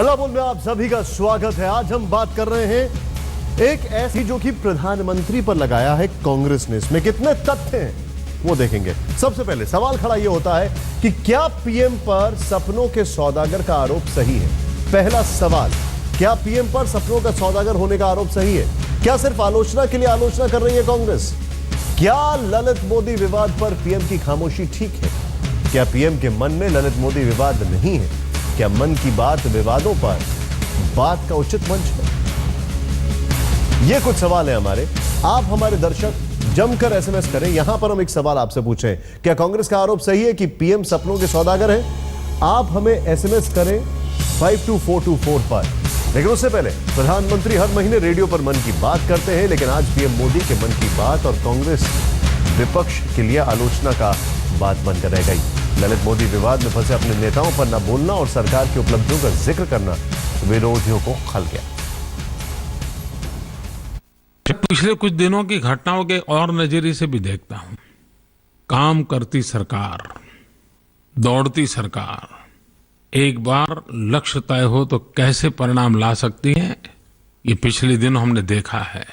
भला बोल में आप सभी का स्वागत है। आज हम बात कर रहे हैं एक ऐसी जो कि प्रधानमंत्री पर लगाया है कांग्रेस ने। इसमें कितने तथ्य हैं वो देखेंगे। सबसे पहले सवाल खड़ा यह होता है कि क्या पीएम पर सपनों के सौदागर का आरोप सही है। पहला सवाल, क्या पीएम पर सपनों का सौदागर होने का आरोप सही है? क्या सिर्फ आलोचना के लिए आलोचना कर रही है कांग्रेस? क्या ललित मोदी विवाद पर पीएम की खामोशी ठीक है? क्या पीएम के मन में ललित मोदी विवाद नहीं है? क्या मन की बात विवादों पर बात का उचित मंच है? ये कुछ सवाल है हमारे। आप हमारे दर्शक जमकर एसएमएस करें। यहां पर हम एक सवाल आपसे पूछें, क्या कांग्रेस का आरोप सही है कि पीएम सपनों के सौदागर हैं? आप हमें एसएमएस करें 52424 पर। लेकिन उससे पहले प्रधानमंत्री हर महीने रेडियो पर मन की बात करते हैं, लेकिन आज पीएम मोदी के मन की बात और कांग्रेस विपक्ष के लिए आलोचना का बात बनकर रह गई। ललित मोदी विवाद में फंसे अपने नेताओं पर न बोलना और सरकार की उपलब्धियों का जिक्र करना विरोधियों को खल गया। पिछले कुछ दिनों की घटनाओं के और नजरिए से भी देखता हूं। काम करती सरकार, दौड़ती सरकार एक बार लक्ष्य तय हो तो कैसे परिणाम ला सकती है, ये पिछले दिन हमने देखा है।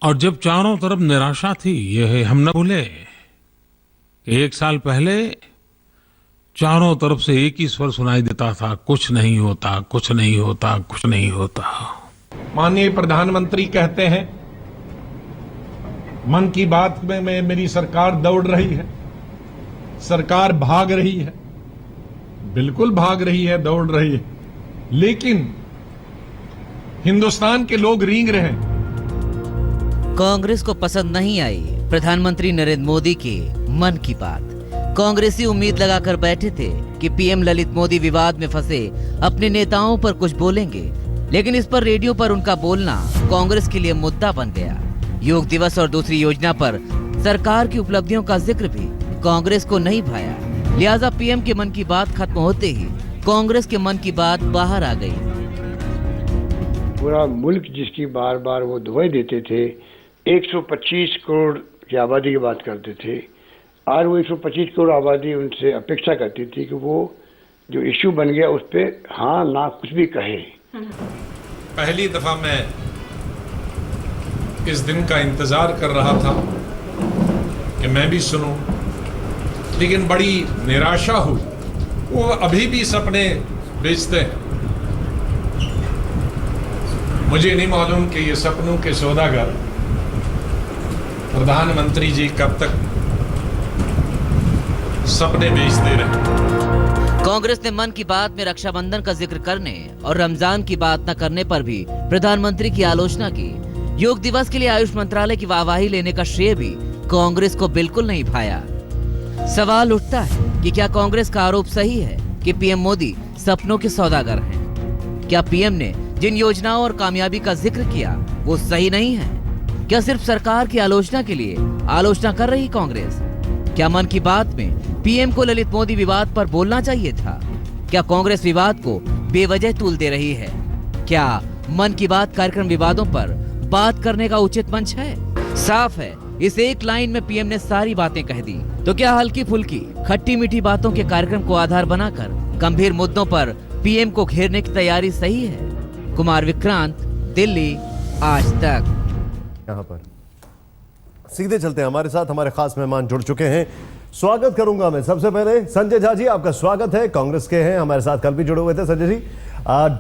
और जब चारों तरफ निराशा थी, ये हम न भूले। एक साल पहले चारों तरफ से एक ही स्वर सुनाई देता था, कुछ नहीं होता, कुछ नहीं होता, कुछ नहीं होता। माननीय प्रधानमंत्री कहते हैं मन की बात में मेरी सरकार दौड़ रही है, सरकार भाग रही है। बिल्कुल भाग रही है, दौड़ रही है, लेकिन हिंदुस्तान के लोग रींग रहे हैं। कांग्रेस को पसंद नहीं आई प्रधानमंत्री नरेंद्र मोदी की मन की बात। कांग्रेसी उम्मीद लगाकर बैठे थे कि पीएम ललित मोदी विवाद में फंसे अपने नेताओं पर कुछ बोलेंगे, लेकिन इस पर रेडियो पर उनका बोलना कांग्रेस के लिए मुद्दा बन गया। योग दिवस और दूसरी योजना पर सरकार की उपलब्धियों का जिक्र भी कांग्रेस को नहीं भाया। लिहाजा पीएम के मन की बात खत्म होते ही कांग्रेस के मन की बात बाहर आ गई। पूरा मुल्क जिसकी बार बार वो दुआई देते थे, 125 करोड़ की आबादी की बात करते थे, और वो 125 करोड़ आबादी उनसे अपेक्षा करती थी कि वो जो इश्यू बन गया उस पर हाँ ना कुछ भी कहे। पहली दफा मैं इस दिन का इंतजार कर रहा था कि मैं भी सुनूं, लेकिन बड़ी निराशा हुई। वो अभी भी सपने बेचते हैं। मुझे नहीं मालूम कि ये सपनों के सौदागर प्रधानमंत्री जी कब तक सपने बेचते रहे। कांग्रेस ने मन की बात में रक्षाबंधन का जिक्र करने और रमजान की बात न करने पर भी प्रधानमंत्री की आलोचना की। योग दिवस के लिए आयुष मंत्रालय की वाहवाही लेने का श्रेय भी कांग्रेस को बिल्कुल नहीं भाया। सवाल उठता है कि क्या कांग्रेस का आरोप सही है कि पीएम मोदी सपनों के सौदागर हैं? क्या पीएम ने जिन योजनाओं और कामयाबी का जिक्र किया वो सही नहीं है? क्या सिर्फ सरकार की आलोचना के लिए आलोचना कर रही कांग्रेस? क्या मन की बात में पीएम को ललित मोदी विवाद पर बोलना चाहिए था? क्या कांग्रेस विवाद को बेवजह तूल दे रही है? क्या मन की बात कार्यक्रम विवादों पर बात करने का उचित मंच है? साफ है, इस एक लाइन में पीएम ने सारी बातें कह दी। तो क्या हल्की फुल्की खट्टी मीठी बातों के कार्यक्रम को आधार बनाकर गंभीर मुद्दों पर पीएम को घेरने की तैयारी सही है? कुमार विक्रांत, दिल्ली, आज तक। यहां पर सीधे चलते हैं। हमारे साथ हमारे खास मेहमान जुड़ चुके हैं। स्वागत करूंगा मैं सबसे पहले संजय झा जी, आपका स्वागत है। कांग्रेस के हैं, हमारे साथ कल भी जुड़े हुए थे संजय जी।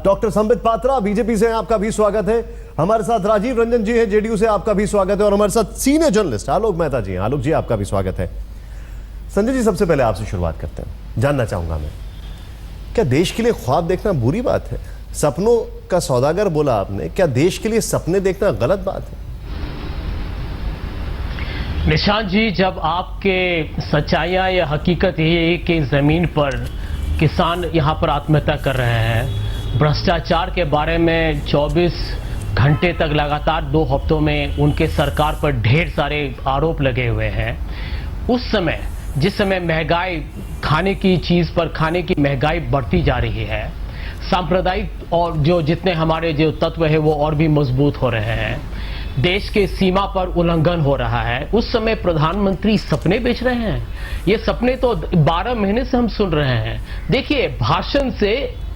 डॉक्टर संबित पात्रा बीजेपी से हैं, आपका भी स्वागत है। हमारे साथ राजीव रंजन जी हैं जेडीयू से, आपका भी स्वागत है। और हमारे साथ सीनियर जर्नलिस्ट आलोक मेहता जी हैं। आलोक जी, आपका भी स्वागत है। संजय जी, सबसे पहले आपसे शुरुआत करते हैं। जानना चाहूंगा मैं, क्या देश के लिए ख्वाब देखना बुरी बात है? सपनों का सौदागर बोला आपने, क्या देश के लिए सपने देखना गलत बात है? निशांत जी, जब आपके सच्चाइयां या हकीकत ये है कि जमीन पर किसान यहां पर आत्महत्या कर रहे हैं, भ्रष्टाचार के बारे में 24 घंटे तक लगातार 2 हफ्तों में उनके सरकार पर ढेर सारे आरोप लगे हुए हैं, उस समय जिस समय महंगाई, खाने की चीज पर खाने की महंगाई बढ़ती जा रही है, सांप्रदायिक और जो जितने हमारे जो तत्व है वो और भी मजबूत हो रहे हैं, देश के सीमा पर उल्लंघन हो रहा है, उस समय प्रधानमंत्री सपने बेच रहे हैं। ये सपने तो 12 महीने से हम सुन रहे हैं। देखिए, भाषण से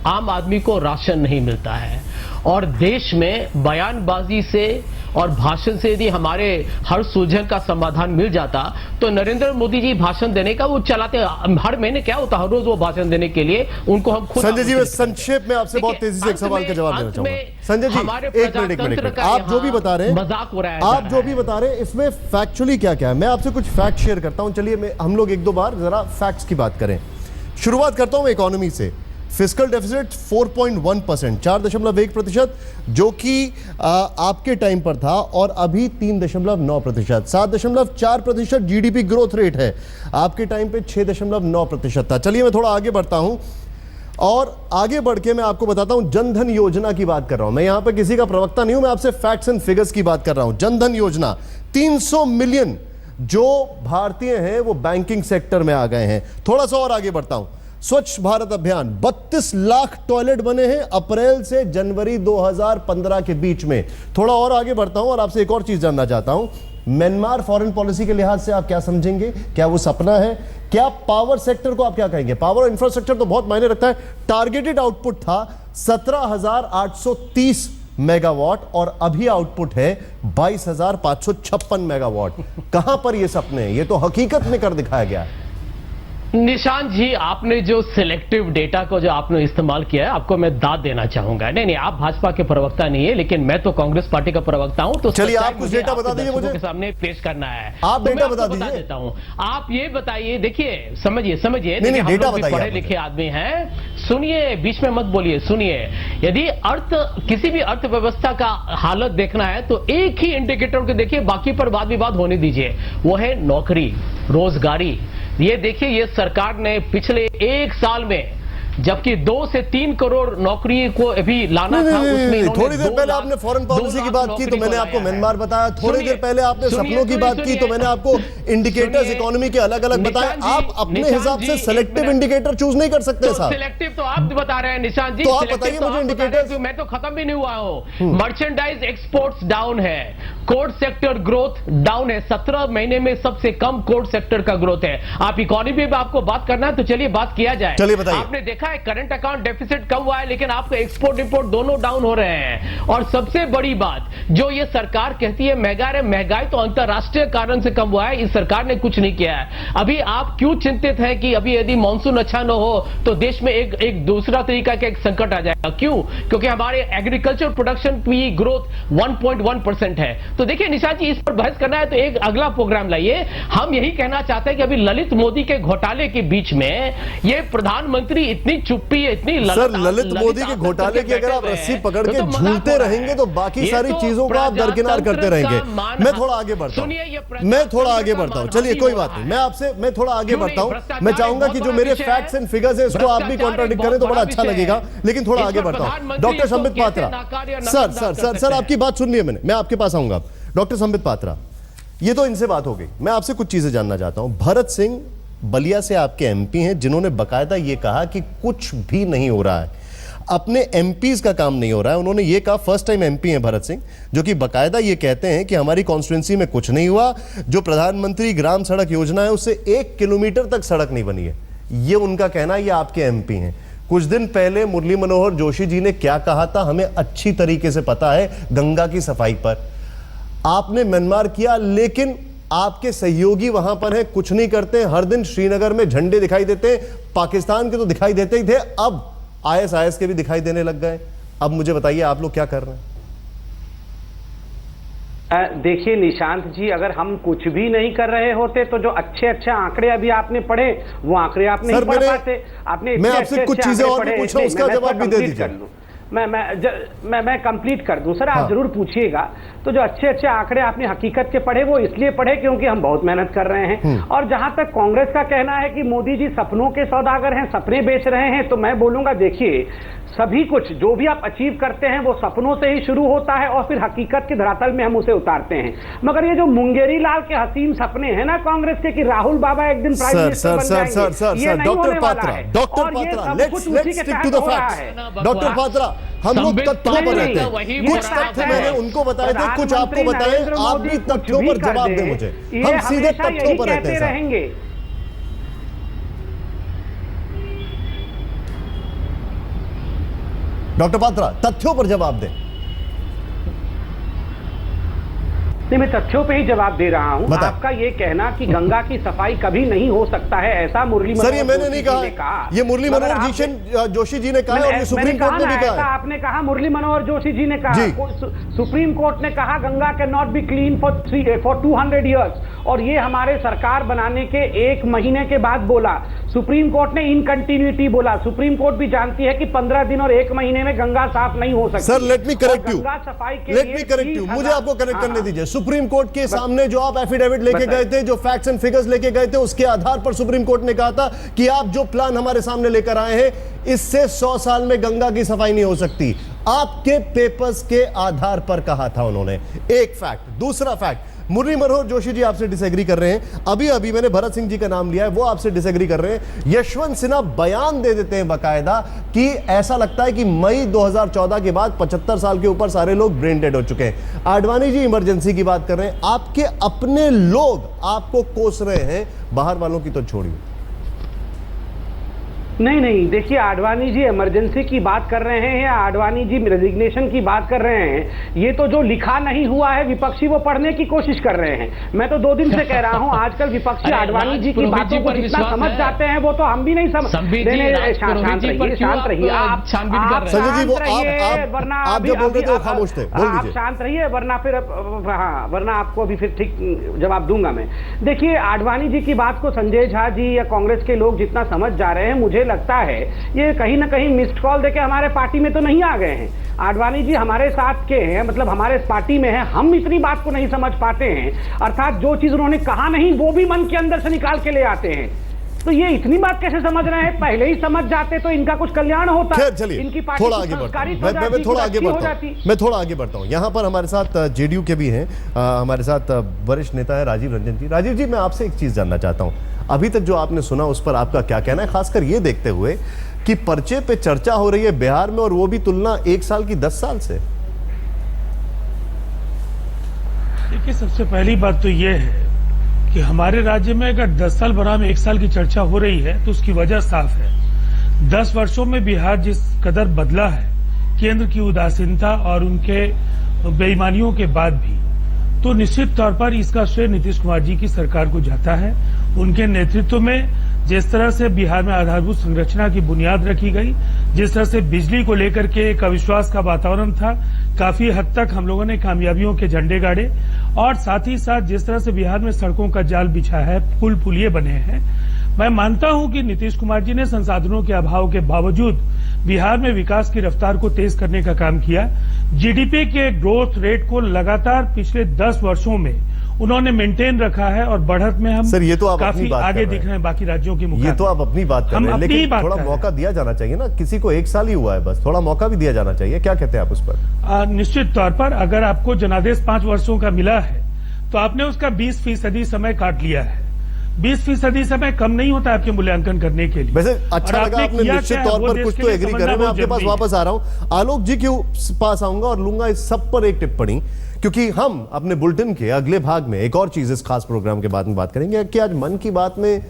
आम आदमी को राशन नहीं मिलता है। और देश में बयानबाजी से और भाषण से यदि हमारे हर सुलझन का समाधान मिल जाता तो नरेंद्र मोदी जी भाषण देने का वो चलाते, हर महीने क्या होता, हर रोज वो भाषण देने के लिए उनको हम खुद। संजय जी, मैं संक्षेप में आपसे बहुत तेजी से एक सवाल का जवाब देना चाहूंगा। संजय जी, एक मिनट, आप जो भी बता रहे हैं, मजाक हो रहा है, आप जो भी बता रहे हैं इसमें फैक्चुअली क्या क्या है, मैं आपसे कुछ फैक्ट शेयर करता हूं। चलिए हम लोग एक दो बार जरा फैक्ट्स की बात करें। शुरुआत करता हूं इकोनॉमी से। फिस्कल डेफिसिट 4.1%, 4.1%, जो कि आपके टाइम पर था, और अभी 3.9%, 7.4% जीडीपी ग्रोथ रेट है। आपके टाइम पे 6.9% था। चलिए मैं थोड़ा आगे बढ़ता हूं, और आगे बढ़ के मैं आपको बताता हूं जनधन योजना की बात कर रहा हूं। मैं यहां पे किसी का प्रवक्ता नहीं हूं, मैं आपसे फैक्ट्स एंड फिगर्स की बात कर रहा हूं। जनधन योजना, 300 मिलियन जो भारतीय हैं वो बैंकिंग सेक्टर में आ गए हैं। थोड़ा सा और आगे बढ़ता हूं। स्वच्छ भारत अभियान, 32 लाख टॉयलेट बने हैं अप्रैल से जनवरी 2015 के बीच में। थोड़ा और आगे बढ़ता हूं और आपसे एक और चीज जानना चाहता हूं। म्यांमार फॉरेन पॉलिसी के लिहाज से आप क्या समझेंगे? क्या वो सपना है? क्या पावर सेक्टर को आप क्या कहेंगे? पावर और इंफ्रास्ट्रक्चर तो बहुत मायने रखता है। टारगेटेड आउटपुट था 17,830 मेगावाट और अभी आउटपुट है 22,556 मेगावाट। कहां पर ये सपने हैं? ये तो हकीकत में कर दिखाया गया है। निशांत जी, आपने जो सिलेक्टिव डेटा को जो आपने इस्तेमाल किया है, आपको मैं दाद देना चाहूंगा। नहीं, आप भाजपा के प्रवक्ता नहीं है, लेकिन मैं तो कांग्रेस पार्टी का प्रवक्ता हूं। तो चलिए आप कुछ डेटा बता दीजिए मुझे, के सामने पेश करना है। आप डेटा बता दीजिए। देता हूं, आप ये बताइए। देखिए, समझिए, डेटा बताइए। पढ़े लिखे आदमी हैं, सुनिए, बीच में मत बोलिए, सुनिए। यदि किसी भी अर्थव्यवस्था का हालत देखना है तो एक ही इंडिकेटर को देखिए, बाकी पर वाद विवाद होने दीजिए। वो है नौकरी, रोजगारी। ये देखिए, ये सरकार ने पिछले एक साल में, जबकि 2 से 3 करोड़ नौकरी को अभी लाना था, उसमें थोड़ी देर पहले आपने फॉरेन पॉलिसी की बात की तो मैंने आपको म्यांमार बताया। थोड़ी देर पहले आपने सपनों की बात की तो मैंने आपको इंडिकेटर्स इकोनॉमी के अलग अलग बताए। आप अपने हिसाब से सिलेक्टिव इंडिकेटर चूज नहीं कर सकते साहब। सिलेक्टिव तो आप बता रहे हैं निशांत जी। तो आप बताइए मुझे इंडिकेटर्स। मैं तो खत्म भी नहीं हुआ हूं। मर्चेंडाइज एक्सपोर्ट्स डाउन है, कोर सेक्टर ग्रोथ डाउन है। 17 महीने में सबसे कम कोर सेक्टर का ग्रोथ है। आप इकोनॉमी में आपको बात करना है तो चलिए बात किया जाए। चलिए बताइए। आपने देखा है करंट अकाउंट डेफिसिट कम हुआ है, लेकिन आपका एक्सपोर्ट इंपोर्ट दोनों डाउन हो रहे हैं। और सबसे बड़ी बात जो ये सरकार कहती है महंगाई तो अंतरराष्ट्रीय कारण से कम हुआ है, इस सरकार ने कुछ नहीं किया है। अभी आप क्यों चिंतित हैं कि अभी यदि मानसून अच्छा न हो तो देश में एक दूसरा तरीका का एक संकट आ जाएगा? क्यों? क्योंकि हमारे एग्रीकल्चर प्रोडक्शन की ग्रोथ 1.1% है। तो देखिए निशांत जी, इस पर बहस करना है तो एक अगला प्रोग्राम लाइए। हम यही कहना चाहते हैं कि अभी ललित मोदी के घोटाले के बीच में ये प्रधानमंत्री इतनी चुप्पी, इतनी सर, ललित मोदी के घोटाले की अगर आप रस्सी पकड़ के झूलते रहेंगे तो बाकी सारी चीजों को आप दरकिनार करते रहेंगे। मैं थोड़ा आगे बढ़ता हूं। चलिए कोई बात नहीं, मैं थोड़ा आगे बढ़ता हूं। मैं चाहूंगा कि जो मेरे फैक्ट्स एंड फिगर्स हैं उसको आप भी कॉन्ट्राडिक्ट करें तो बड़ा अच्छा लगेगा, लेकिन थोड़ा आगे बढ़ता हूं। डॉक्टर संबित पात्रा, सर आपकी बात सुन ली है मैंने, मैं आपके पास आऊंगा। डॉक्टर संबित पात्रा, ये तो इनसे बात हो गई, मैं आपसे कुछ चीजें जानना चाहता हूं। भरत सिंह बलिया से आपके एमपी हैं, जिन्होंने बकायदा ये कहा कि कुछ भी नहीं हो रहा है, अपने एमपीज का काम नहीं हो रहा है। उन्होंने ये कहा, फर्स्ट टाइम एमपी हैं भरत सिंह, जो कि बकायदा ये कहते हैं कि हमारी कॉन्स्टिट्यूंसी में कुछ नहीं हुआ। जो प्रधानमंत्री ग्राम सड़क योजना है उससे 1 किलोमीटर तक सड़क नहीं बनी है, ये उनका कहना है। ये आपके एमपी हैं। कुछ दिन पहले मुरली मनोहर जोशी जी ने क्या कहा था हमें अच्छी तरीके से पता है, गंगा की सफाई पर। आपने म्यांमार किया, लेकिन आपके सहयोगी वहां पर हैं, कुछ नहीं करते। हर दिन श्रीनगर में झंडे दिखाई देते हैं, पाकिस्तान के तो दिखाई देते ही थे, अब आईएसआईएस के भी दिखाई देने लग गए। अब मुझे बताइए आप लोग क्या कर रहे हैं? देखिए निशांत जी, अगर हम कुछ भी नहीं कर रहे होते तो जो अच्छे अच्छे आंकड़े अभी आपने पढ़े वो आंकड़े आप नहीं पढ़ पाते। आपने मैं आपसे कुछ चीजें और भी पूछा, उसका जवाब भी दे दीजिए। मैं कंप्लीट कर दूं सर, आप जरूर पूछिएगा। तो जो अच्छे अच्छे आंकड़े आपने हकीकत के पढ़े वो इसलिए पढ़े क्योंकि हम बहुत मेहनत कर रहे हैं। और जहां तक कांग्रेस का कहना है कि मोदी जी सपनों के सौदागर हैं, सपने बेच रहे हैं, तो मैं बोलूंगा देखिए, सभी कुछ जो भी आप अचीव करते हैं वो सपनों से ही शुरू होता है और फिर हकीकत के धरातल में हम उसे उतारते हैं। मगर ये जो मुंगेरी लाल के हसीन सपने हैं ना कांग्रेस के कि राहुल बाबा एक दिन प्राइम मिनिस्टर बन जाएंगे, ये नहीं होने वाला है। और ये सब कुछ उसी के तहत हो रहा है। डॉक्टर पात्रा, हम लोग तथ्यों पर रहते हैं। कुछ तथ्य मैंने उनको बताए थे, कुछ आपको बताए। आप भी तथ्यों पर जवाब दें मुझे, हम सीधे तथ्यों पर रहते रहेंगे। डॉक्टर पात्रा, तथ्यों पर जवाब दें। नहीं, मैं तथ्यों पे ही जवाब दे रहा हूँ। बताएं। आपका ये कहना कि गंगा की सफाई कभी नहीं हो सकता है, ऐसा मुरली सर, ये मैंने नहीं कहा, ये मुरली मनोहर जोशी जी ने कहा और ये सुप्रीम कोर्ट ने भी कहा है। आपने कहा मुरली मनोहर जोशी जी ने कहा, सुप्रीम कोर्ट ने कहा Ganga can not be clean for 200 years, और ये हमारे सरकार बनाने के 1 महीने के बाद बोला। सुप्रीम कोर्ट ने इनकंटिन्यूटी बोला। सुप्रीम कोर्ट भी जानती है कि 15 दिन और 1 महीने में गंगा साफ नहीं हो सकती। Sir, let me correct you, Ganga सफाई के लेट मी करेक्ट यू, मुझे आपको करेक्ट करने दीजिए। सुप्रीम कोर्ट के सामने जो आप एफिडेविट लेके गए थे, जो फैक्ट्स एंड फिगर्स लेके गए थे, उसके आधार पर सुप्रीम कोर्ट ने कहा था कि आप जो प्लान हमारे सामने लेकर आए हैं, इससे 100 साल में गंगा की सफाई नहीं हो सकती। आपके पेपर्स के आधार पर कहा था उन्होंने। एक फैक्ट। दूसरा फैक्ट, मुरली मनोहर जोशी जी आपसे डिसएग्री कर रहे हैं। अभी मैंने भरत सिंह जी का नाम लिया है, वो आपसे डिसएग्री कर रहे हैं। यशवंत सिन्हा बयान दे देते हैं बाकायदा कि ऐसा लगता है कि मई 2014 के बाद 75 साल के ऊपर सारे लोग ब्रेन डेड हो चुके हैं। आडवाणी जी इमरजेंसी की बात कर रहे हैं। आपके अपने लोग आपको कोस रहे हैं, बाहर वालों की तो छोड़िए। नहीं, देखिए, आडवाणी जी इमरजेंसी की बात कर रहे हैं या आडवाणी जी रेजिग्नेशन की बात कर रहे हैं, ये तो जो लिखा नहीं हुआ है विपक्षी वो पढ़ने की कोशिश कर रहे हैं। मैं तो 2 दिन से कह रहा हूं, आजकल विपक्षी आडवाणी जी की बातों को जितना समझ जाते हैं वो तो हम भी नहीं समझ। शांत रहिए आप, वरना आप जो बोल रहे थे वो खामोश थे, आप शांत रहिए, वरना फिर वरना आपको अभी फिर ठीक जवाब दूंगा मैं। देखिए, आडवाणी जी की बात को संजय झा जी या कांग्रेस के लोग जितना समझ जा रहे हैं, मुझे लगता है ये कहीं ना कहीं मिस्ड कॉल देके हमारे पार्टी में तो नहीं आ गए हैं। आडवाणी जी हमारे साथ के हैं, मतलब हमारे पार्टी में हैं, हम इतनी बात को नहीं समझ पाते हैं। अर्थात जो चीज उन्होंने कहा नहीं वो भी मन के अंदर से निकाल के ले आते हैं। तो ये इतनी बात कैसे समझ रहे हैं? पहले ही समझ जाते तो इनका कुछ कल्याण होता। चलिए, इनकी पार्टी थोड़ा आगे बढ़ता हूं, मैं थोड़ा आगे बढ़ता हूं। यहां पर हमारे साथ जेडीयू के भी हैं, हमारे साथ वरिष्ठ नेता है राजीव रंजन जी। राजीव जी, मैं आपसे एक चीज जानना चाहता हूं, अभी तक जो आपने सुना उस पर आपका क्या कहना है, खासकर ये देखते हुए कि पर्चे पे चर्चा हो रही है बिहार में, और वो भी तुलना 1 साल की 10 साल से। देखिए, सबसे पहली बात तो ये है कि हमारे राज्य में अगर 10 साल बनाम 1 साल की चर्चा हो रही है तो उसकी वजह साफ है। 10 वर्षों में बिहार जिस कदर बदला है, केंद्र की उदासीनता और उनके बेईमानियों के बाद भी, तो निश्चित तौर पर इसका श्रेय नीतीश कुमार जी की सरकार को जाता है। उनके नेतृत्व में जिस तरह से बिहार में आधारभूत संरचना की बुनियाद रखी गई, जिस तरह से बिजली को लेकर के एक अविश्वास का वातावरण था, काफी हद तक हम लोगों ने कामयाबियों के झंडे गाड़े, और साथ ही साथ जिस तरह से बिहार में सड़कों का जाल बिछा है, पुल पुलिये बने हैं। मैं मानता हूं कि नीतीश कुमार जी ने संसाधनों के अभाव के बावजूद बिहार में विकास की रफ्तार को तेज करने का काम किया। जीडीपी के ग्रोथ रेट को लगातार पिछले 10 वर्षों में उन्होंने मेंटेन रखा है, और बढ़त में हम सर, ये तो आप काफी आगे दिख रहे हैं बाकी राज्यों की मुकाबले। ये तो आप अपनी बात कर रहे हैं, लेकिन थोड़ा मौका दिया जाना चाहिए ना, किसी को 1 साल ही हुआ है, बस थोड़ा मौका भी दिया जाना चाहिए। क्या कहते हैं आप उस पर? निश्चित तौर पर अगर आपको जनादेश 5 वर्षों का मिला है तो आपने उसका 20% समय काट लिया है। 20% समय कम नहीं होता आपके मूल्यांकन करने के लिए। वैसे अच्छा लगा आपने निश्चित तौर पर कुछ तो एग्री कर रहे हैं। मैं आपके पास वापस आ रहा हूं, आलोक जी के पास आऊंगा और लूंगा इस सब पर एक टिप्पणी, क्योंकि हम अपने बुलेटिन के अगले भाग में एक और चीज इस खास प्रोग्राम के बाद में बात करेंगे कि आज मन की बात में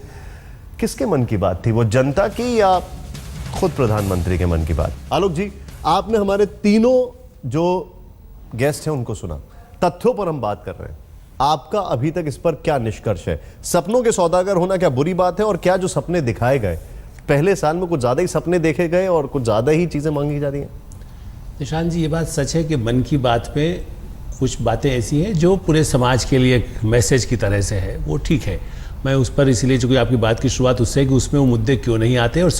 किसके मन की बात थी, वो जनता की या खुद प्रधानमंत्री के मन की बात। आलोक जी, आपने हमारे तीनों जो गेस्ट हैं उनको सुना, तथ्यों पर हम बात कर रहे हैं, आपका अभी तक इस पर क्या निष्कर्ष है? सपनों के सौदागर होना क्या बुरी बात है, और क्या जो सपने दिखाए गए पहले साल में कुछ ज्यादा ही सपने देखे गए और कुछ ज्यादा ही चीजें मांगी जा रही हैं? निशांत जी, ये बात सच है कि मन की बात में कुछ बातें ऐसी हैं जो पूरे समाज के लिए एक मैसेज की तरह से है, वो ठीक है। मैं उस पर इसलिए, चूंकि आपकी बात की शुरुआत उससे है कि उसमें वो मुद्दे क्यों नहीं आते, और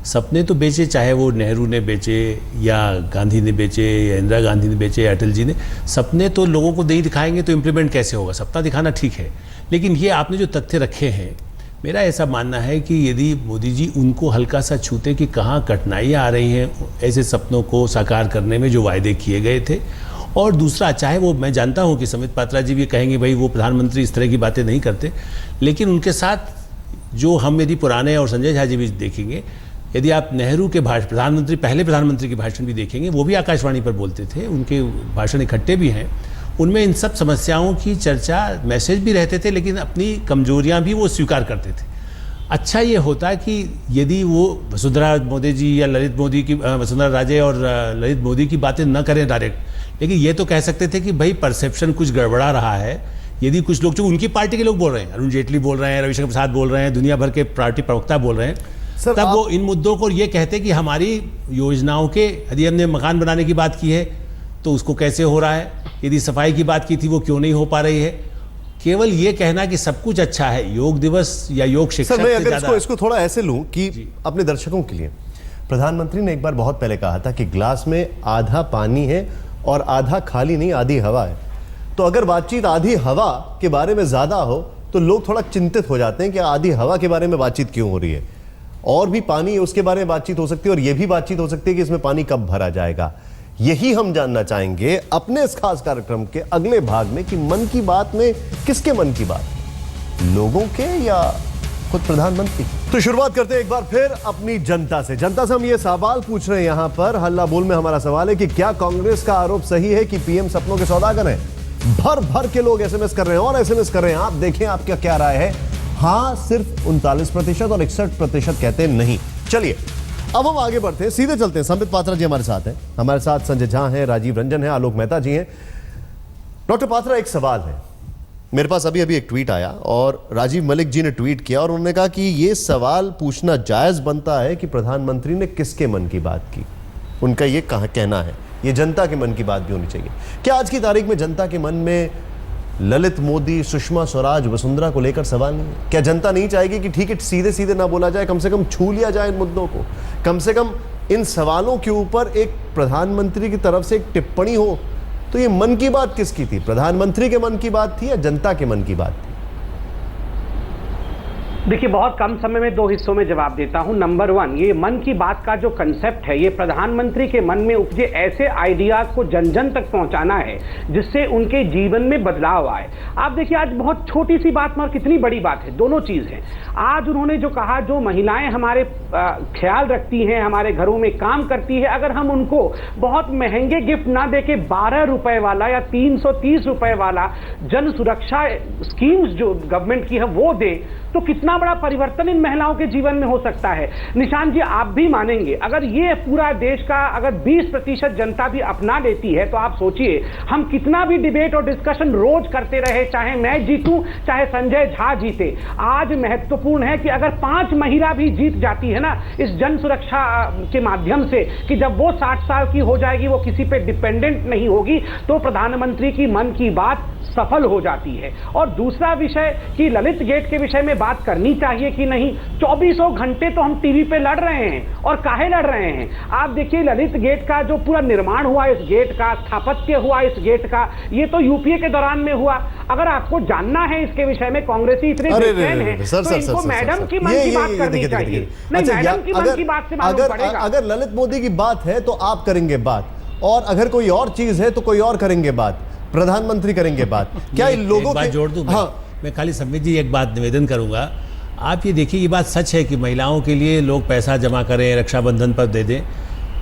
सपने तो बेचे, चाहे वो नेहरू ने बेचे या गांधी ने बेचे या इंदिरा गांधी ने बेचे या अटल जी ने। सपने तो लोगों को नहीं दिखाएंगे तो इम्प्लीमेंट कैसे होगा? सपना दिखाना ठीक है, लेकिन ये आपने जो तथ्य रखे हैं, मेरा ऐसा मानना है कि यदि मोदी जी उनको हल्का सा छूते कि कहाँ कठिनाइयाँ आ रही हैं ऐसे सपनों को साकार करने में जो वायदे किए गए थे। और दूसरा, चाहे वो, मैं जानता हूँ कि समित पात्रा जी भी कहेंगे भाई वो प्रधानमंत्री इस तरह की बातें नहीं करते, लेकिन उनके साथ जो हम यदि पुराने और संजय झा जी भी देखेंगे, यदि आप नेहरू के भाषण, पहले प्रधानमंत्री के भाषण भी देखेंगे, वो भी आकाशवाणी पर बोलते थे, उनके भाषण इकट्ठे भी हैं, उनमें इन सब समस्याओं की चर्चा, मैसेज भी रहते थे, लेकिन अपनी कमजोरियां भी वो स्वीकार करते थे। अच्छा ये होता कि यदि वो वसुंधरा मोदी जी या ललित मोदी की वसुंधरा राजे और ललित मोदी की बातें न करें डायरेक्ट, लेकिन ये तो कह सकते थे कि भाई परसेप्शन कुछ गड़बड़ा रहा है। यदि कुछ लोग, जो उनकी पार्टी के लोग बोल रहे हैं, अरुण जेटली बोल रहे हैं, रविशंकर प्रसाद बोल रहे हैं, दुनिया भर के पार्टी प्रवक्ता बोल रहे हैं, तब वो इन मुद्दों को ये कहते कि हमारी योजनाओं के, यदि हमने मकान बनाने की बात की है तो उसको कैसे हो रहा है, यदि सफाई की बात की थी वो क्यों नहीं हो पा रही है। केवल ये कहना कि सब कुछ अच्छा है, योग दिवस या योग शिक्षक सर, मैं अगर इसको थोड़ा ऐसे लूं कि अपने दर्शकों के लिए, प्रधानमंत्री ने एक बार बहुत पहले कहा था कि ग्लास में आधा पानी है और आधा खाली नहीं, आधी हवा है। तो अगर बातचीत आधी हवा के बारे में ज्यादा हो तो लोग थोड़ा चिंतित हो जाते हैं कि आधी हवा के बारे में बातचीत क्यों हो रही है, और भी पानी है उसके बारे में बातचीत हो सकती है, और यह भी बातचीत हो सकती है कि इसमें पानी कब भरा जाएगा। यही हम जानना चाहेंगे अपने इस खास कार्यक्रम के अगले भाग में कि मन की बात में किसके मन की बात, लोगों के या खुद प्रधानमंत्री। तो शुरुआत करते हैं एक बार फिर अपनी जनता से। जनता से हम ये सवाल पूछ रहे हैं यहां पर हल्ला बोल में। हमारा सवाल है कि क्या कांग्रेस का आरोप सही है कि पीएम सपनों के सौदागर हैं? भर भर के लोग एसएमएस कर रहे हैं और एसएमएस कर रहे हैं। आप देखें आपका क्या राय है। हाँ सिर्फ 39% और 61% कहते हैं नहीं। चलिए अब हम आगे बढ़ते हैं, सीधे चलते हैं। संबित पात्रा जी हमारे साथ हैं, हमारे साथ संजय झा हैं, राजीव रंजन है, आलोक मेहता जी हैं। डॉक्टर पात्रा, एक सवाल है मेरे पास, अभी एक ट्वीट आया और राजीव मलिक जी ने ट्वीट किया और उन्होंने कहा कि यह सवाल पूछना जायज बनता है कि प्रधानमंत्री ने किसके मन की बात की। उनका यह कहना है ये जनता के मन की बात भी होनी चाहिए। क्या आज की तारीख में जनता के मन में ललित मोदी, सुषमा स्वराज, वसुंधरा को लेकर सवाल नहीं है? क्या जनता नहीं चाहेगी कि ठीक है सीधे सीधे ना बोला जाए, कम से कम छू लिया जाए इन मुद्दों को, कम से कम इन सवालों के ऊपर एक प्रधानमंत्री की तरफ से एक टिप्पणी हो? तो ये मन की बात किसकी थी? प्रधानमंत्री के मन की बात थी या जनता के मन की बात थी? देखिए, बहुत कम समय में दो हिस्सों में जवाब देता हूं। नंबर 1, ये मन की बात का जो कंसेप्ट है, ये प्रधानमंत्री के मन में उपजे ऐसे आइडियाज को जन जन तक पहुंचाना है जिससे उनके जीवन में बदलाव आए। आप देखिए, आज बहुत छोटी सी बात मगर कितनी बड़ी बात है, दोनों चीज है। आज उन्होंने जो कहा, जो महिलाएं हमारे ख्याल रखती हैं, हमारे घरों में काम करती है, अगर हम उनको बहुत महंगे गिफ्ट ना देके 12 रुपए वाला या 330 रुपए वाला जन सुरक्षा स्कीम्स जो गवर्नमेंट की है वो दे, तो कितना बड़ा परिवर्तन इन महिलाओं के जीवन में हो सकता है। निशान जी, आप भी मानेंगे, अगर ये पूरा देश का अगर 20% जनता भी अपना लेती है तो आप सोचिए हम कितना भी डिबेट और डिस्कशन रोज करते रहे, चाहे मैं जीतूं चाहे संजय झा जीते। आज महत्वपूर्ण है कि अगर 5 महिला भी जीत जाती है ना इस जन सुरक्षा के माध्यम से, कि जब वो 60 साल की हो जाएगी, वो किसी पे डिपेंडेंट नहीं होगी, तो प्रधानमंत्री की मन की बात सफल हो जाती है। और दूसरा विषय कि ललित गेट के विषय में बात करनी चाहिए कि नहीं, 24 घंटे तो हम टीवी पे लड़ रहे हैं, और काहे लड़ रहे हैं? आप देखिए, ललित गेट का जो पूरा निर्माण हुआ, इस गेट का स्थापत्य हुआ, इस गेट का, ये तो यूपीए के दौरान में हुआ। अगर आपको जानना है इसके विषय में, कांग्रेसी इतने बेचैन हैं तो इनको मैडम की मन की बात करनी चाहिए। नहीं, मैडम की मन की बात से मालूम पड़ेगा। अगर ललित मोदी की बात है तो आप करेंगे बात, और अगर कोई और चीज है तो कोई और करेंगे बात, प्रधानमंत्री करेंगे बात। क्या इन लोगों के जोड़ दूं? हाँ, मैं खाली संबित जी एक बात निवेदन करूंगा। आप ये देखिए, ये बात सच है कि महिलाओं के लिए लोग पैसा जमा करें, रक्षाबंधन पर दे दें।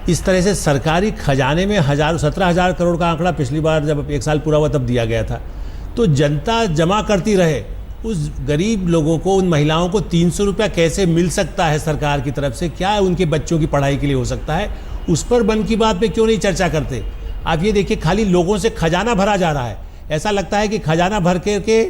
इस तरह से सरकारी खजाने में 17,000 करोड़ का आंकड़ा पिछली बार जब 1 साल पूरा हुआ तब दिया गया था। तो जनता जमा करती रहे, उस गरीब लोगों को, उन महिलाओं को 300 रुपया कैसे मिल सकता है सरकार की तरफ से, क्या उनके बच्चों की पढ़ाई के लिए हो सकता है, उस पर मन की बात में क्यों नहीं चर्चा करते? आप ये देखिए, खाली लोगों से खजाना भरा जा रहा है। ऐसा लगता है कि खजाना भर के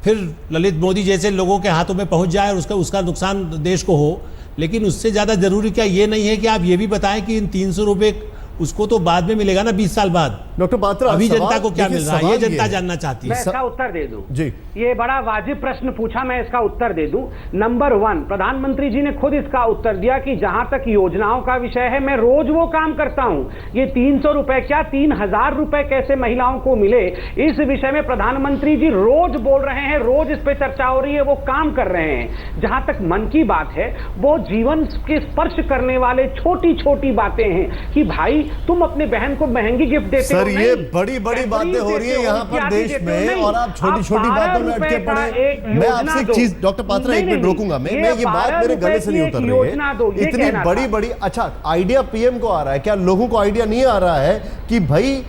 फिर ललित मोदी जैसे लोगों के हाथों में पहुंच जाए और उसका नुकसान देश को हो। लेकिन उससे ज़्यादा जरूरी क्या ये नहीं है कि आप ये भी बताएं कि इन 300 रुपये उसको तो बाद में मिलेगा ना, 20 साल बाद। डॉक्टर पात्रा, अभी जनता को क्या मिल रहा है, ये जनता जानना चाहती है। मैं इसका उत्तर दे दूं जी। ये बड़ा वाजिब प्रश्न पूछा, मैं इसका उत्तर दे दूं। नंबर 1, प्रधानमंत्री जी ने खुद इसका उत्तर दिया कि जहां तक योजनाओं का विषय है, मैं रोज वो काम करता हूं। ये 300 रुपए क्या 3000 रुपए कैसे महिलाओं को मिले, इस विषय में प्रधानमंत्री जी रोज बोल रहे हैं, रोज इस पर चर्चा हो रही है, वो काम कर रहे हैं। जहां तक मन की बात है, वो जीवन के स्पर्श करने वाले छोटी छोटी बातें हैं कि भाई तुम अपने बहन को महंगी गिफ्ट देते हो, सर ये बड़ी बड़ी बातें हो रही है यहाँ पर देश में, और आप छोटी छोटी बातों में अटके पड़े। मैं आपसे एक चीज डॉक्टर पात्रा, एक मिनट रोकूंगा मैं, ये बात मेरे गले से नहीं उतर रही है। इतनी बड़ी बड़ी, अच्छा आइडिया पीएम को आ रहा है, क्या लोगों को आइडिया नहीं आ रहा है कि भाई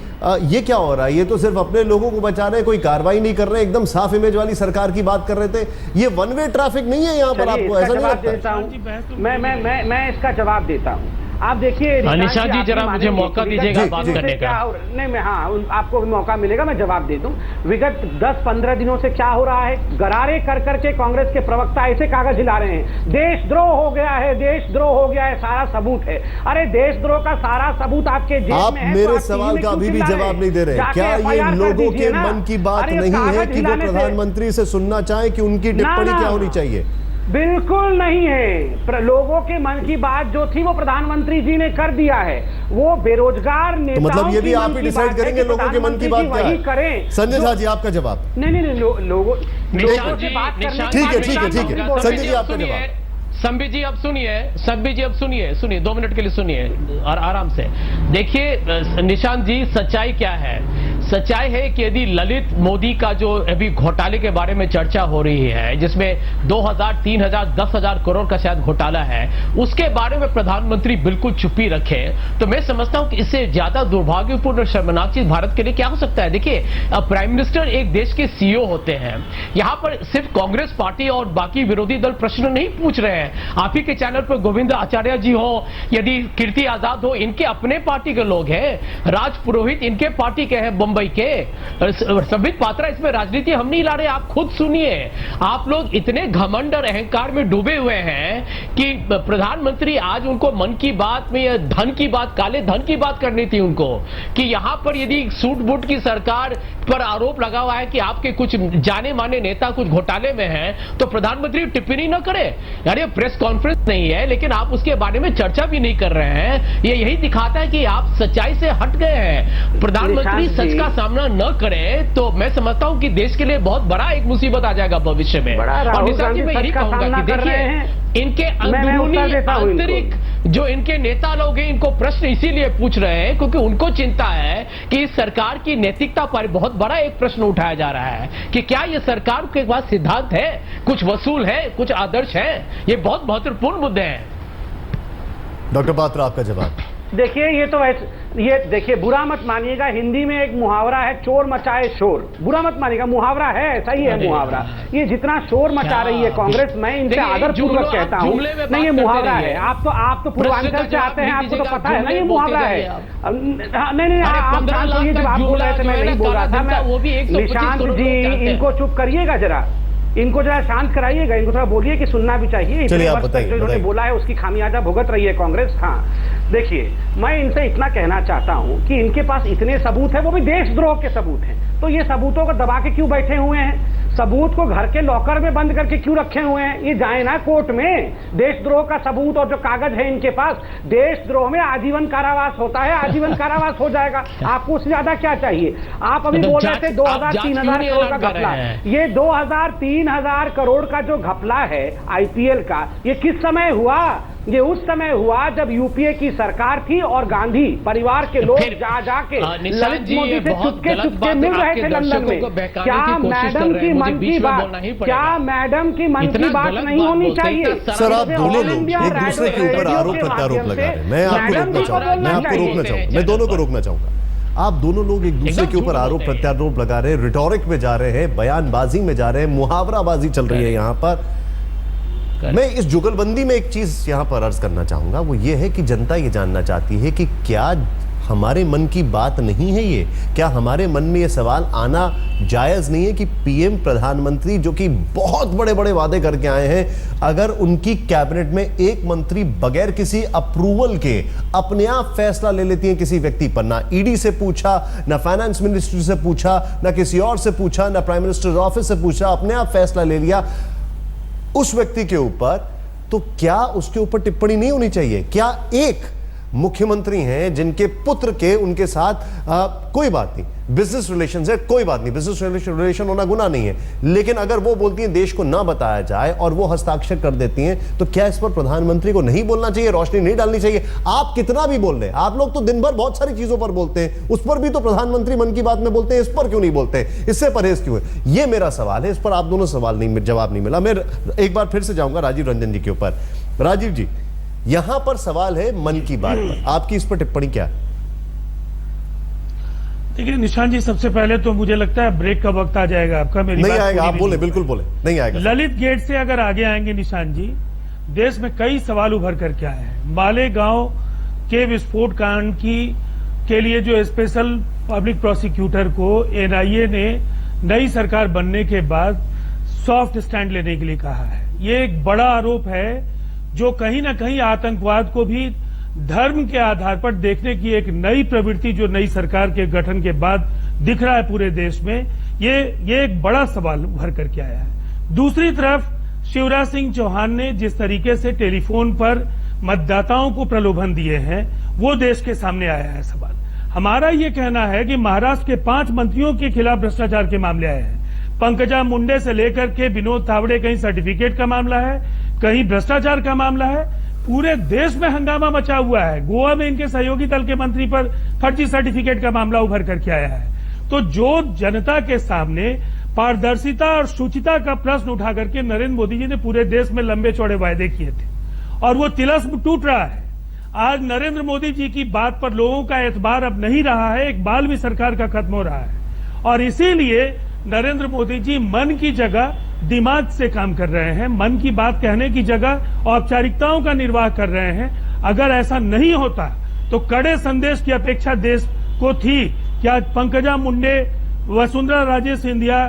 ये क्या हो रहा है? ये तो सिर्फ अपने लोगों को बचा रहे हैं, कोई कार्रवाई नहीं कर रहे, एकदम साफ इमेज वाली सरकार की बात कर रहे थे। ये वन वे ट्रैफिक नहीं है यहाँ पर, आपको ऐसा नहीं लगता? मैं इसका जवाब देता हूँ। आप देखिए निशांत जी, जरा मुझे मौका दीजिएगा बात करने का। नहीं, मैं आपको भी मौका मिलेगा, मैं जवाब दे दूं। विगत 10-15 दिनों से क्या हो रहा है, गरारे कर करके कांग्रेस के प्रवक्ता ऐसे कागज हिला रहे हैं, देशद्रोह हो गया है, देशद्रोह हो गया है, सारा सबूत है। अरे देशद्रोह का सारा सबूत आपके जेब में है। आप मेरे सवाल का अभी भी जवाब नहीं दे रहे। क्या ये लोगों के मन की बात नहीं है कि वो प्रधानमंत्री से सुनना चाहे कि उनकी टिप्पणी क्या होनी चाहिए? बिल्कुल नहीं है। लोगों के मन की बात जो थी वो प्रधानमंत्री जी ने कर दिया है। वो बेरोजगार नेताओं, तो मतलब ये भी आप ही डिसाइड करेंगे लोगों के मन की बात क्या है? करें। संजय झा जी आपका जवाब। नहीं, लोगों से बात करने। ठीक है संजय जी आपका जवाब। संबित जी अब सुनिए 2 मिनट के लिए सुनिए और आराम से देखिए। निशांत जी, सच्चाई क्या है? सच्चाई है कि यदि ललित मोदी का जो अभी घोटाले के बारे में चर्चा हो रही है, जिसमें 2000, 3000, 10,000 करोड़ का शायद घोटाला है, उसके बारे में प्रधानमंत्री बिल्कुल चुप्पी रखे, तो मैं समझता हूं कि इससे ज्यादा दुर्भाग्यपूर्ण और शर्मनाक चीज भारत के लिए क्या हो सकता है? देखिए, प्राइम मिनिस्टर एक देश के सीईओ होते हैं। यहां पर सिर्फ कांग्रेस पार्टी और बाकी विरोधी दल प्रश्न नहीं पूछ रहे हैं। आप ही के चैनल पर गोविंद आचार्य जी हो, यदि कीर्ति आजाद हो, इनके अपने पार्टी के लोग हैं। राज पुरोहित इनके पार्टी के हैं, बंबई के। संबित पात्रा, इसमें राजनीति हम नहीं ला रहे, आप खुद सुनिए। आप लोग इतने घमंड और अहंकार में डूबे हुए हैं कि प्रधानमंत्री आज उनको मन की बात में धन की बात, काले धन की बात करनी थी उनको, कि यहां पर यदि सूट बूट की सरकार पर आरोप लगा हुआ है कि आपके कुछ जाने माने नेता कुछ घोटाले में हैं, तो प्रधानमंत्री टिप्पणी न करे। यानी प्रेस कॉन्फ्रेंस नहीं है, लेकिन आप उसके बारे में चर्चा भी नहीं कर रहे हैं। ये यही दिखाता है कि आप सच्चाई से हट गए हैं। प्रधानमंत्री सच का सामना न करें तो मैं समझता हूं कि देश के लिए बहुत बड़ा एक मुसीबत आ जाएगा भविष्य में। और निशांत जी, मैं यही कहूंगा कि देखिए, इनके अंदरूनी आंतरिक जो इनके नेता लोग हैं, इनको प्रश्न इसीलिए पूछ रहे हैं क्योंकि उनको चिंता है कि इस सरकार की नैतिकता पर बहुत बड़ा एक प्रश्न उठाया जा रहा है कि क्या ये सरकार के पास सिद्धांत है, कुछ वसूल है, कुछ आदर्श है। ये बहुत महत्वपूर्ण मुद्दे हैं। डॉक्टर पात्रा आपका जवाब। देखिए, ये देखिए, बुरा मत मानिएगा, हिंदी में एक मुहावरा है, चोर मचाए शोर। बुरा मत मानिएगा, मुहावरा है, ऐसा ही है मुहावरा। ये जितना शोर मचा रही है कांग्रेस, मैं इनसे आदरपूर्वक कहता हूँ, नहीं ये मुहावरा है। आप तो पूर्वांचल से आते हैं, आपको तो पता है ना ये मुहावरा है। नहीं, आप शांत होइए, जब आप बोल रहे थे मैं नहीं बोल रहा था। मैं निशांत जी, इनको चुप करिएगा जरा, इनको जरा शांत कराइएगा, इनको थोड़ा बोलिए कि सुनना भी चाहिए। इन्होंने बोला है उसकी खामियाजा भुगत रही है कांग्रेस। हाँ, देखिए, मैं इनसे इतना कहना चाहता हूं कि इनके पास इतने सबूत है, वो भी देशद्रोह के सबूत हैं, तो ये सबूतों को दबा के क्यों बैठे हुए हैं? सबूत को घर के लॉकर में बंद करके क्यों रखे हुए हैं? ये जाए ना कोर्ट में। देशद्रोह का सबूत और जो कागज है इनके पास, देशद्रोह में आजीवन कारावास होता है, आजीवन कारावास हो जाएगा। आपको उससे ज्यादा क्या चाहिए? आप अभी बोल रहे थे 2000-3000 करोड़ का घपला। ये 2000-3000 करोड़ का जो घपला है आईपीएल का, ये किस समय हुआ? ये उस समय हुआ जब यूपीए की सरकार थी और गांधी परिवार के लोग जाके ललित मोदी से चुपके मिल रहे थे लंदन में। क्या मैडम की मन की बात, क्या मैडम की मन की बात नहीं होनी चाहिए? सर, आप दोनों लोग एक दूसरे के ऊपर आरोप प्रत्यारोप लगा रहे हैं। मैं आपको रोकना चाहूंगा, मैं दोनों को रोकना चाहूंगा। आप दोनों लोग एक दूसरे के ऊपर आरोप प्रत्यारोप लगा रहे हैं, रिटोरिक में जा रहे हैं, बयानबाजी में जा रहे हैं, मुहावराबाजी चल रही है यहाँ पर। मैं इस जुगलबंदी में एक चीज यहां पर अर्ज करना चाहूंगा, वो ये है कि जनता ये जानना चाहती है कि क्या हमारे मन की बात नहीं है ये? क्या हमारे मन में ये सवाल आना जायज नहीं है कि पीएम, प्रधानमंत्री, जो कि बहुत बड़े बड़े वादे करके आए हैं, अगर उनकी कैबिनेट में एक मंत्री बगैर किसी अप्रूवल के अपने आप फैसला ले लेती है किसी व्यक्ति पर, ना ईडी से पूछा, ना फाइनेंस मिनिस्ट्री से पूछा, ना किसी और से पूछा, ना प्राइम मिनिस्टर ऑफिस से पूछा, अपने आप फैसला ले लिया उस व्यक्ति के ऊपर, तो क्या उसके ऊपर टिप्पणी नहीं होनी चाहिए? क्या एक मुख्यमंत्री हैं जिनके पुत्र के उनके साथ कोई बात नहीं, बिजनेस रिलेशन है, कोई बात नहीं, बिजनेस रिलेशन होना गुनाह नहीं है, लेकिन अगर वो बोलती हैं देश को ना बताया जाए और वो हस्ताक्षर कर देती हैं, तो क्या इस पर प्रधानमंत्री को नहीं बोलना चाहिए, रोशनी नहीं डालनी चाहिए? आप कितना भी बोल रहे हैं, आप लोग तो दिन भर बहुत सारी चीजों पर बोलते हैं, उस पर भी तो प्रधानमंत्री मन की बात में बोलते हैं, इस पर क्यों नहीं बोलते? इससे परहेज क्यों है? ये मेरा सवाल है, इस पर आप दोनों सवाल नहीं, जवाब नहीं मिला। मैं एक बार फिर से जाऊंगा राजीव रंजन जी के ऊपर। राजीव जी, यहां पर सवाल है मन की बात पर, आपकी इस पर टिप्पणी क्या है? देखिए निशांत जी, सबसे पहले तो मुझे लगता है ब्रेक का वक्त आ जाएगा आपका। मेरी नहीं बात आएगा, आप पूरी बोले, नहीं बिल्कुल बोले, नहीं आएगा। ललित गेट से अगर आगे आएंगे निशांत जी, देश में कई सवाल उभर करके आए हैं। मालेगांव के विस्फोट कांड के लिए जो स्पेशल पब्लिक प्रोसिक्यूटर को एनआईए ने नई सरकार बनने के बाद सॉफ्ट स्टैंड लेने के लिए कहा है। ये एक बड़ा आरोप है जो कहीं ना कहीं आतंकवाद को भी धर्म के आधार पर देखने की एक नई प्रवृत्ति जो नई सरकार के गठन के बाद दिख रहा है पूरे देश में, ये एक बड़ा सवाल उभर करके आया है। दूसरी तरफ शिवराज सिंह चौहान ने जिस तरीके से टेलीफोन पर मतदाताओं को प्रलोभन दिए हैं, वो देश के सामने आया है सवाल। हमारा ये कहना है कि महाराष्ट्र के 5 मंत्रियों के खिलाफ भ्रष्टाचार के मामले आए हैं। पंकजा मुंडे से लेकर के विनोद तावड़े, कहीं सर्टिफिकेट का मामला है, कहीं भ्रष्टाचार का मामला है। पूरे देश में हंगामा मचा हुआ है। गोवा में इनके सहयोगी दल के मंत्री पर फर्जी सर्टिफिकेट का मामला उभर करके आया है। तो जो जनता के सामने पारदर्शिता और शुचिता का प्रश्न उठा करके नरेंद्र मोदी जी ने पूरे देश में लंबे चौड़े वायदे किए थे और वो तिलस्म टूट रहा है। आज नरेंद्र मोदी जी की बात पर लोगों का एतबार अब नहीं रहा है, एक बाल भी सरकार का खत्म हो रहा है और इसीलिए नरेंद्र मोदी जी मन की जगह दिमाग से काम कर रहे हैं, मन की बात कहने की जगह औपचारिकताओं का निर्वाह कर रहे हैं। अगर ऐसा नहीं होता तो कड़े संदेश की अपेक्षा देश को थी। क्या पंकजा मुंडे, वसुंधरा राजे सिंधिया,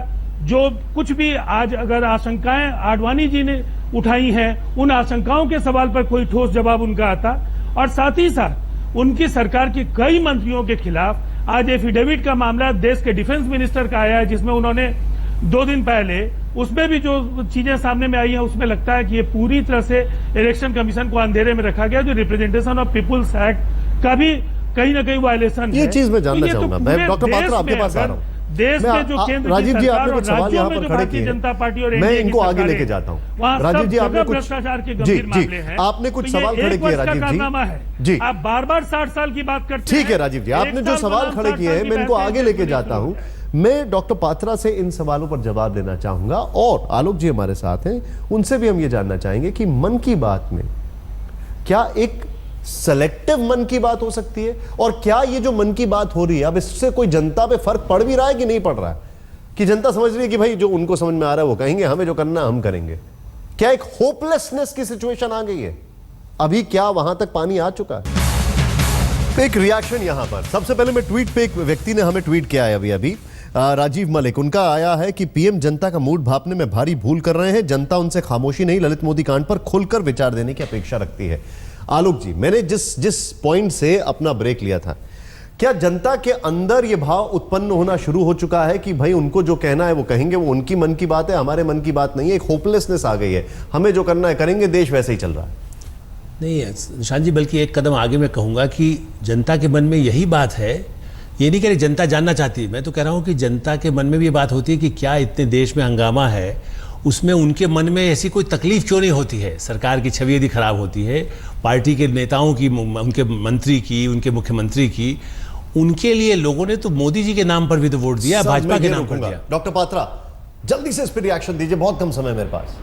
जो कुछ भी आज अगर आशंकाएं आडवाणी जी ने उठाई हैं, उन आशंकाओं के सवाल पर कोई ठोस जवाब उनका आता और साथ ही साथ उनकी सरकार के कई मंत्रियों के खिलाफ आज एफिडेविट का मामला देश के डिफेंस मिनिस्टर का आया है, जिसमें उन्होंने 2 दिन पहले उसमें भी जो चीजें सामने में आई हैं उसमें लगता है कि ये पूरी तरह से इलेक्शन कमीशन को अंधेरे में रखा गया। जो रिप्रेजेंटेशन ऑफ पीपुल्स एक्ट का भी कहीं ना कहीं वायलेशन है। ये चीज मैं जानना चाहूंगा। मैं डॉक्टर पात्रा आपके पास आ रहा हूँ। देश में जो केंद्र राजीव जी आपने कुछ सवाल यहाँ पर खड़े भारतीय जनता पार्टी और मैं इनको आगे लेके जाता हूँ। राजीव जी आपने कुछ भ्रष्टाचार के गंभीर मामले हैं, आपने कुछ सवाल खड़े किए राजीव जी। आप बार-बार 60 साल की बात करते हैं। ठीक है राजीव जी, आपने जो सवाल खड़े किए हैं मैं इनको आगे लेके जाता हूँ। मैं डॉक्टर पात्रा से इन सवालों पर जवाब देना चाहूंगा और आलोक जी हमारे साथ हैं, उनसे भी हम ये जानना चाहेंगे कि मन की बात में क्या एक सेलेक्टिव मन की बात हो सकती है और क्या ये जो मन की बात हो रही है अब इससे कोई जनता पे फर्क पड़ भी रहा है कि नहीं पड़ रहा है, कि जनता समझ रही है कि भाई जो उनको समझ में आ रहा है वो कहेंगे, हमें जो करना हम करेंगे। क्या एक होपलेसनेस की सिचुएशन आ गई है? अभी क्या वहां तक पानी आ चुका है? एक रिएक्शन यहां पर सबसे पहले मैं ट्वीट पे, एक व्यक्ति ने हमें ट्वीट किया है अभी राजीव मलिक, उनका आया है कि पीएम जनता का मूड भांपने में भारी भूल कर रहे हैं, जनता उनसे खामोशी नहीं ललित मोदी कांड पर खुलकर विचार देने की अपेक्षा रखती है। आलोक जी, मैंने जिस पॉइंट से अपना ब्रेक लिया था, क्या जनता के अंदर यह भाव उत्पन्न होना शुरू हो चुका है कि भाई उनको जो कहना है वो कहेंगे, वो उनकी मन की बात है, हमारे मन की बात नहीं है, एक होपलेसनेस आ गई है, हमें जो करना है करेंगे, देश वैसे ही चल रहा है? नहीं निशांत जी, बल्कि एक कदम आगे मैं कहूँगा कि जनता के मन में यही बात है। ये नहीं कह रही जनता जानना चाहती, मैं तो कह रहा हूँ कि जनता के मन में भी ये बात होती है कि क्या इतने देश में हंगामा है, उसमें उनके मन में ऐसी कोई तकलीफ क्यों नहीं होती है? सरकार की छवि यदि खराब होती है, पार्टी के नेताओं की, उनके मंत्री की, उनके मुख्यमंत्री की, उनके लिए लोगों ने तो मोदी जी के नाम पर भी तो वोट दिया, भाजपा के नाम पर दिया। डॉक्टर पात्रा जल्दी से इस पर रिएक्शन दीजिए, बहुत कम समय मेरे पास।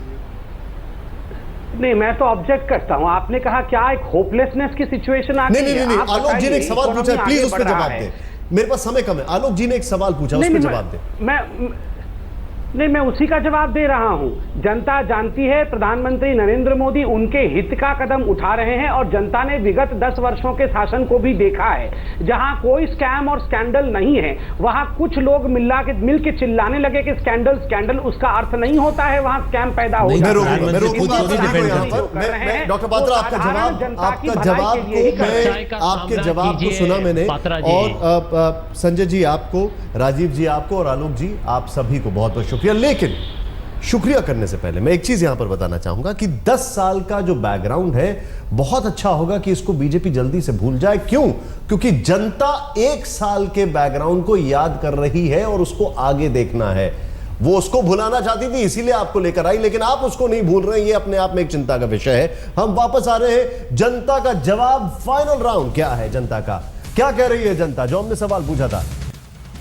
नहीं, मैं तो ऑब्जेक्ट करता हूं। आपने कहा क्या एक होपलेसनेस की सिचुएशन आ गई है? नहीं, आलोक जी ने एक सवाल पूछा है, प्लीज उस पर जवाब दें। मेरे पास समय कम है। आलोक जी ने एक सवाल पूछा, उस पर जवाब दें। मैं उसी का जवाब दे रहा हूं। जनता जानती है प्रधानमंत्री नरेंद्र मोदी उनके हित का कदम उठा रहे हैं और जनता ने विगत 10 वर्षों के शासन को भी देखा है। जहां कोई स्कैम और स्कैंडल नहीं है, वहां कुछ लोग मिल के चिल्लाने लगे कि स्कैंडल, उसका अर्थ नहीं होता है वहां स्कैम पैदा हो जाता है। डॉक्टर पात्रा, आपके जवाब को सुना मैंने, और संजय जी आपको, राजीव जी आपको और आलोक जी आप सभी को बहुत बहुत शुक्रिया। लेकिन शुक्रिया करने से पहले मैं एक चीज यहां पर बताना चाहूंगा कि 10 साल का जो बैकग्राउंड है, बहुत अच्छा होगा कि इसको बीजेपी जल्दी से भूल जाए। क्यों? क्योंकि जनता 1 साल के बैकग्राउंड को याद कर रही है और उसको आगे देखना है। वो उसको भुलाना चाहती थी, इसीलिए आपको लेकर आई, लेकिन आप उसको नहीं भूल रहे। ये अपने आप में एक चिंता का विषय है। हम वापस आ रहे हैं। जनता का जवाब, फाइनल राउंड क्या है जनता का, क्या कह रही है जनता, जो हमने सवाल पूछा था।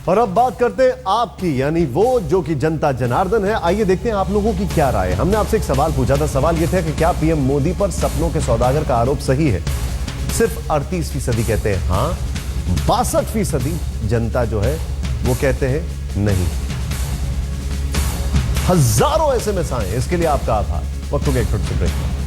और अब बात करते हैं आपकी, यानी वो जो कि जनता जनार्दन है। आइए देखते हैं आप लोगों की क्या राय है। हमने आपसे एक सवाल पूछा था। सवाल यह था कि क्या पीएम मोदी पर सपनों के सौदागर का आरोप सही है। सिर्फ 38% कहते हैं हाँ, 62% जनता जो है वो कहते हैं नहीं। हजारों SMS आए, इसके लिए आपका आभार। वक्त हो गया एक छोटे से ब्रेक।